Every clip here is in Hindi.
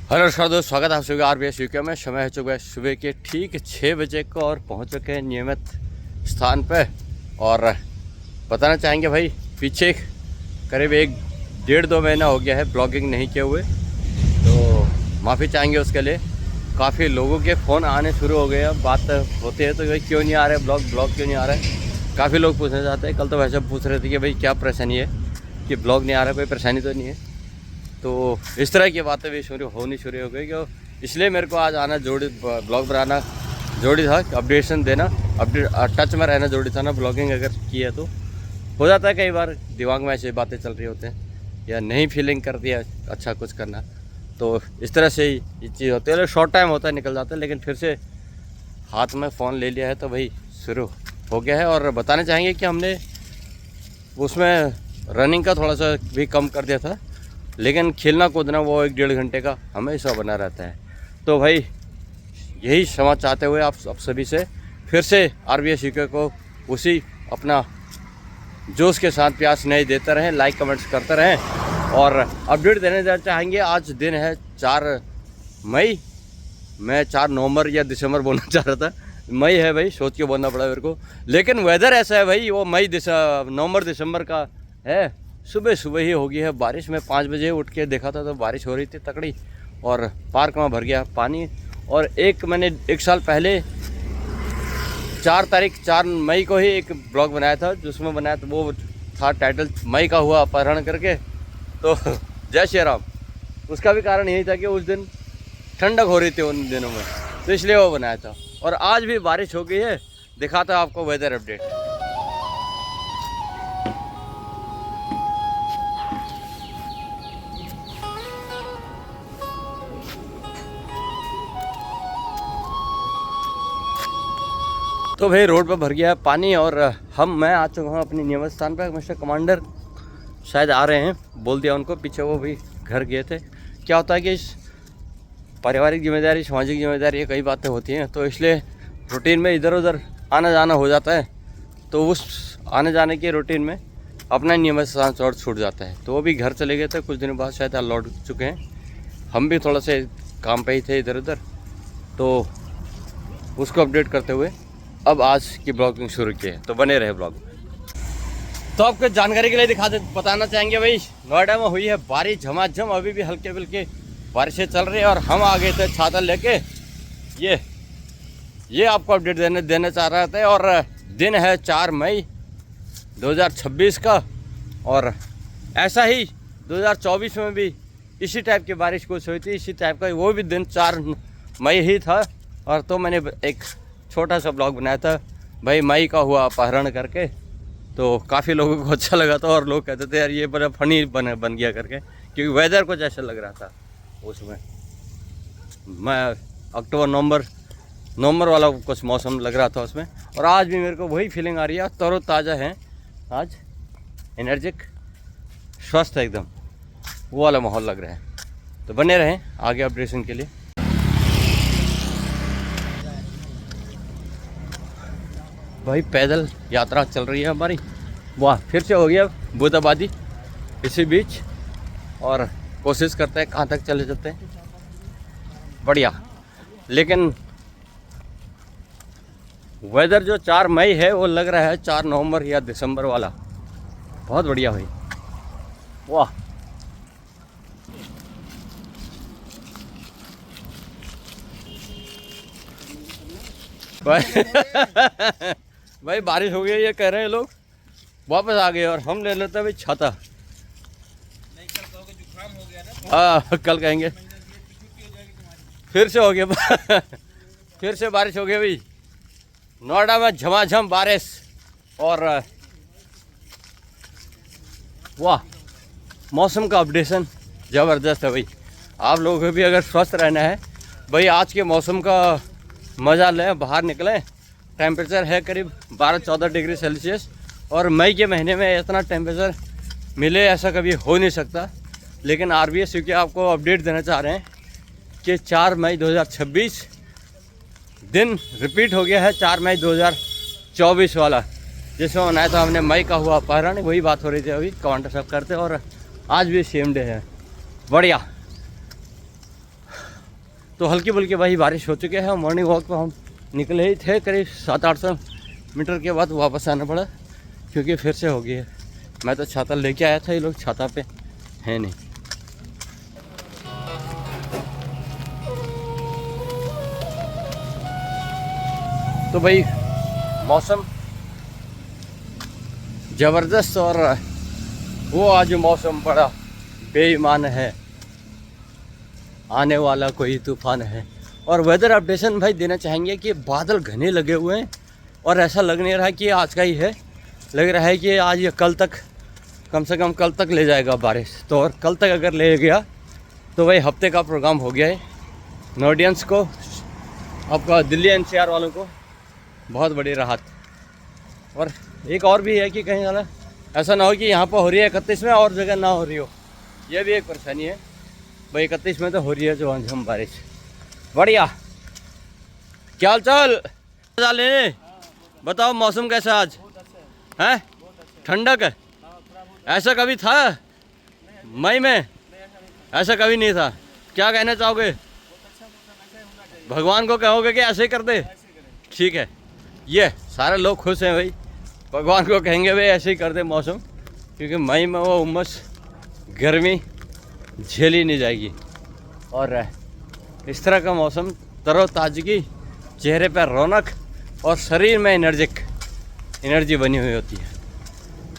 हेलो नमस्कार दोस्तों, स्वागत है आप सभी का RBS यूके में। समय है चुका है सुबह के ठीक 6 बजे को और पहुंच चुके हैं नियमित स्थान पे। और बताना चाहेंगे भाई, पीछे करीब 1-1.5-2 महीना हो गया है ब्लॉगिंग नहीं किए हुए, तो माफ़ी चाहेंगे उसके लिए। काफ़ी लोगों के फ़ोन आने शुरू हो गए। अब बात होती है तो भाई क्यों नहीं आ रहे ब्लॉग क्यों नहीं आ रहा है। काफ़ी लोग पूछना चाहते हैं। कल तो वैसे पूछ रहे थे कि भाई क्या परेशानी है कि ब्लॉग नहीं आ रहा, कोई परेशानी तो नहीं है। तो इस तरह की बातें भी शुरू हो गई कि इसलिए मेरे को आज आना ब्लॉग बनाना जोड़ी था, अपडेशन देना, टच में रहना जोड़ी था ना। ब्लॉगिंग अगर की है तो हो जाता है कई बार दिमाग में ऐसी बातें चल रही होते हैं या नहीं फीलिंग करती है अच्छा कुछ करना, तो इस तरह से ही ये चीज़ होती है। शॉर्ट टाइम होता है, निकल जाता है, लेकिन फिर से हाथ में फ़ोन ले लिया है तो भाई शुरू हो गया है। और बताना चाहेंगे कि हमने उसमें रनिंग का थोड़ा सा भी कम कर दिया था, लेकिन खेलना कूदना वो 1-1.5 घंटे का हमेशा बना रहता है। तो भाई यही क्षमा चाहते हुए आप सभी से फिर से RBS यूके को उसी अपना जोश के साथ प्यास नहीं देते रहें, लाइक कमेंट्स करते रहें और अपडेट देने चाहेंगे। आज दिन है 4 मई। मैं 4 नवंबर या दिसंबर बोलना चाह रहा था, मई है भाई, सोच के बोलना पड़ा मेरे को। लेकिन वेदर ऐसा है भाई, वो नवंबर दिसंबर का है। सुबह सुबह ही हो गई है बारिश। मैं 5 बजे उठ के देखा था तो बारिश हो रही थी तकड़ी, और पार्क में भर गया पानी। और मैंने 1 साल पहले 4 मई को ही एक ब्लॉग बनाया था, जिसमें बनाया था वो था टाइटल मई का हुआ अपहरण करके। तो जय श्री राम। उसका भी कारण यही था कि उस दिन ठंडक हो रही थी उन दिनों में, तो इसलिए वो बनाया था। और आज भी बारिश हो गई है। दिखाता है आपको वेदर अपडेट। तो भाई रोड पर भर गया है पानी और मैं आ चुका हूँ अपनी नियमित स्थान पर। मिस्टर कमांडर शायद आ रहे हैं, बोल दिया उनको, पीछे वो भी घर गए थे। क्या होता है कि पारिवारिक जिम्मेदारी, सामाजिक जिम्मेदारी, कई बातें होती हैं, तो इसलिए रूटीन में इधर उधर आना जाना हो जाता है। तो उस आने जाने के रूटीन में अपना नियमित स्थान छूट जाता है। तो वो भी घर चले गए थे, कुछ दिनों बाद शायद लौट चुके हैं। हम भी थोड़ा से काम पे ही थे इधर उधर, तो उसको अपडेट करते हुए अब आज की ब्लॉगिंग शुरू की है। तो बने रहे ब्लॉग में। तो आपको जानकारी के लिए बताना चाहेंगे भाई, नोएडा में हुई है बारिश झमाझम। अभी भी हल्के फुल्के बारिशें चल रही है और हम आ गए थे छाता लेके। ये आपको अपडेट देना चाह रहे थे। और दिन है 4 मई 2026 का, और ऐसा ही 2024 में भी इसी टाइप की बारिश कुछ हुई थी, इसी टाइप का वो भी दिन 4 मई ही था। और तो मैंने एक छोटा सा ब्लॉग बनाया था भाई, मई का हुआ अपहरण करके। तो काफ़ी लोगों को अच्छा लगा था और लोग कहते थे यार ये बड़ा फनी बन गया करके, क्योंकि वेदर कुछ ऐसा लग रहा था उसमें। मैं अक्टूबर नवंबर वाला कुछ मौसम लग रहा था उसमें। और आज भी मेरे को वही फीलिंग आ रही है, तरोताज़ा है आज, एनर्जिक, स्वस्थ एकदम, वो वाला माहौल लग रहा है। तो बने रहें आगे अपडेशन के लिए। भाई पैदल यात्रा चल रही है हमारी। वाह, फिर से हो गया बूंदाबांदी इसी बीच, और कोशिश करते हैं कहाँ तक चले जाते हैं। बढ़िया। लेकिन वेदर जो 4 मई है वो लग रहा है 4 नवंबर या दिसंबर वाला। बहुत बढ़िया भाई, वाह। भाई बारिश हो गई ये कह रहे हैं लोग, वापस आ गए। और हम ले लेते हैं भाई छाता। हाँ, कल कहेंगे फिर से हो गया फिर से बारिश हो गई भाई नोएडा में, झमाझम बारिश। और वाह, मौसम का अपडेशन ज़बरदस्त है भाई। आप लोगों को भी अगर स्वस्थ रहना है भाई, आज के मौसम का मज़ा लें, बाहर निकलें। टेम्परेचर है करीब 12-14 डिग्री सेल्सियस, और मई के महीने में इतना टेम्परेचर मिले ऐसा कभी हो नहीं सकता। लेकिन RBS यूके आपको अपडेट देना चाह रहे हैं कि 4 मई 2026 दिन रिपीट हो गया है 4 मई 2024 वाला, जिसमें मनाया था हमने मई का हुआ अपहरण। वही बात हो रही थी अभी कमांडर साहब करते, और आज भी सेम डे है। बढ़िया। तो हल्की फुल्की भाई बारिश हो चुकी है। मॉर्निंग वॉक पर हम निकले ही थे, करीब 700-800 मीटर के बाद वापस आना पड़ा क्योंकि फिर से हो गई है। मैं तो छाता लेके आया था, ये लोग छाता पे है नहीं। तो भाई मौसम ज़बरदस्त, और वो आज मौसम बड़ा बेईमान है, आने वाला कोई तूफान है। और वेदर अपडेशन भाई देना चाहेंगे कि बादल घने लगे हुए हैं और ऐसा लग नहीं रहा कि आज का ही है, लग रहा है कि आज या कल तक, कम से कम कल तक ले जाएगा बारिश। तो और कल तक अगर ले गया तो भाई हफ्ते का प्रोग्राम हो गया है। नॉर्डियंस को, आपका दिल्ली एनसीआर वालों को बहुत बड़ी राहत। और एक और भी है कि कहीं वाला ऐसा ना हो कि यहाँ पर हो रही है 31 में और जगह ना हो रही हो, ये भी एक परेशानी है। भाई 31 में तो हो रही है जो हम बारिश। बढ़िया, क्या हाल चाल लेने बताओ, मौसम कैसा आज है? ठंडक है? ऐसा कभी था मई में? ऐसा कभी नहीं था। क्या कहना चाहोगे? भगवान को कहोगे कि ऐसे ही कर दे? ठीक है, ये सारे लोग खुश हैं भाई, भगवान को कहेंगे भाई ऐसे ही कर दे मौसम, क्योंकि मई में वो उमस गर्मी झेली नहीं जाएगी। और इस तरह का मौसम तरोताजगी, चेहरे पर रौनक और शरीर में एनर्जी बनी हुई होती है।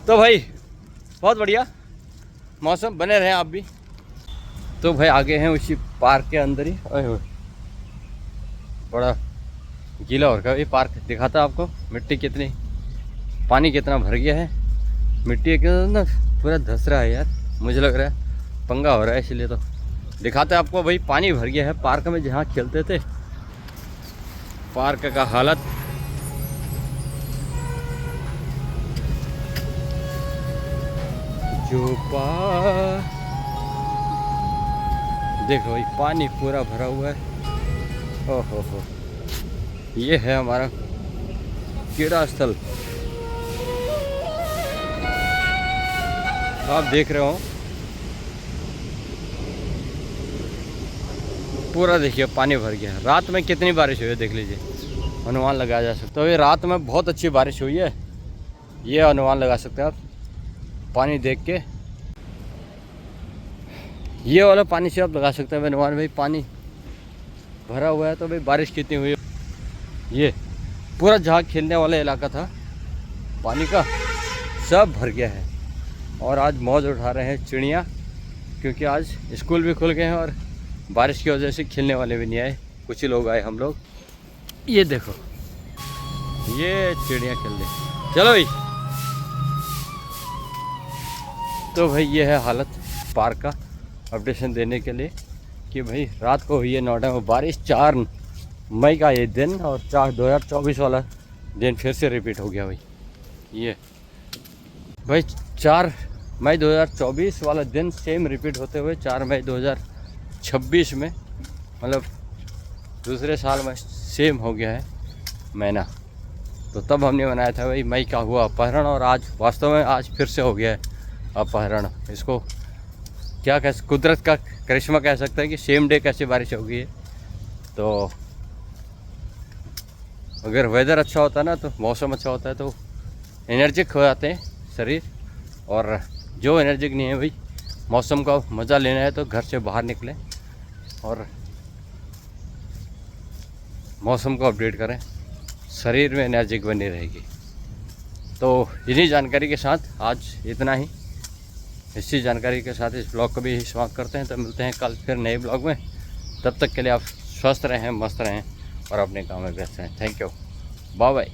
तो भाई बहुत बढ़िया मौसम, बने रहें आप भी। तो भाई आगे हैं उसी पार्क के अंदर ही, ओए बड़ा गीला हो रखा है ये पार्क। दिखाता आपको मिट्टी कितनी, पानी कितना भर गया है, मिट्टी ना पूरा धस रहा है यार, मुझे लग रहा है पंगा हो रहा है, इसलिए तो दिखाते हैं आपको। भाई पानी भर गया है पार्क में जहाँ खेलते थे, पार्क का हालत जो देखो भाई पानी पूरा भरा हुआ है। ओहो हो, ये है हमारा क्रीड़ा स्थल, आप देख रहे हो पूरा। देखिए पानी भर गया। रात में कितनी बारिश हुई है देख लीजिए, अनुमान लगाया जा सकता है। तो ये रात में बहुत अच्छी बारिश हुई है, ये अनुमान लगा सकते हैं आप पानी देख के। ये वाला पानी से आप लगा सकते हैं अनुमान भाई पानी भरा हुआ है तो भाई बारिश कितनी हुई है। ये पूरा जहाँ खेलने वाला इलाका था पानी का सब भर गया है। और आज मौज उठा रहे हैं चिड़िया, क्योंकि आज स्कूल भी खुल गए हैं और बारिश की वजह से खेलने वाले भी नहीं आए, कुछ ही लोग आए हम लोग। ये देखो ये चिड़िया खेल रही, चलो भाई। तो भाई ये है हालत पार्क का अपडेशन देने के लिए कि भाई रात को हुई है नोएडा में बारिश। 4 मई का ये दिन और 2024 वाला दिन फिर से रिपीट हो गया भाई। ये भाई 4 मई 2024 वाला दिन सेम रिपीट होते हुए 4 मई 2026 में, मतलब दूसरे साल में सेम हो गया है महीना। तो तब हमने बनाया था भाई मई का हुआ अपहरण, और आज वास्तव में आज फिर से हो गया है अपहरण। इसको क्या कह, कुदरत का करिश्मा कह सकते हैं कि सेम डे कैसे बारिश हो गई है। तो अगर वेदर अच्छा होता ना, तो मौसम अच्छा होता है तो एनर्जिक हो जाते हैं शरीर। और जो एनर्जिक नहीं है भाई, मौसम का मज़ा लेना है तो घर से बाहर निकलें और मौसम को अपडेट करें, शरीर में एनर्जिक बनी रहेगी। तो इन्हीं जानकारी के साथ आज इतना ही। इसी जानकारी के साथ इस ब्लॉग को भी समाप्त करते हैं। तो मिलते हैं कल फिर नए ब्लॉग में। तब तक के लिए आप स्वस्थ रहें, मस्त रहें और अपने काम में व्यस्त रहें। Thank you, bye bye.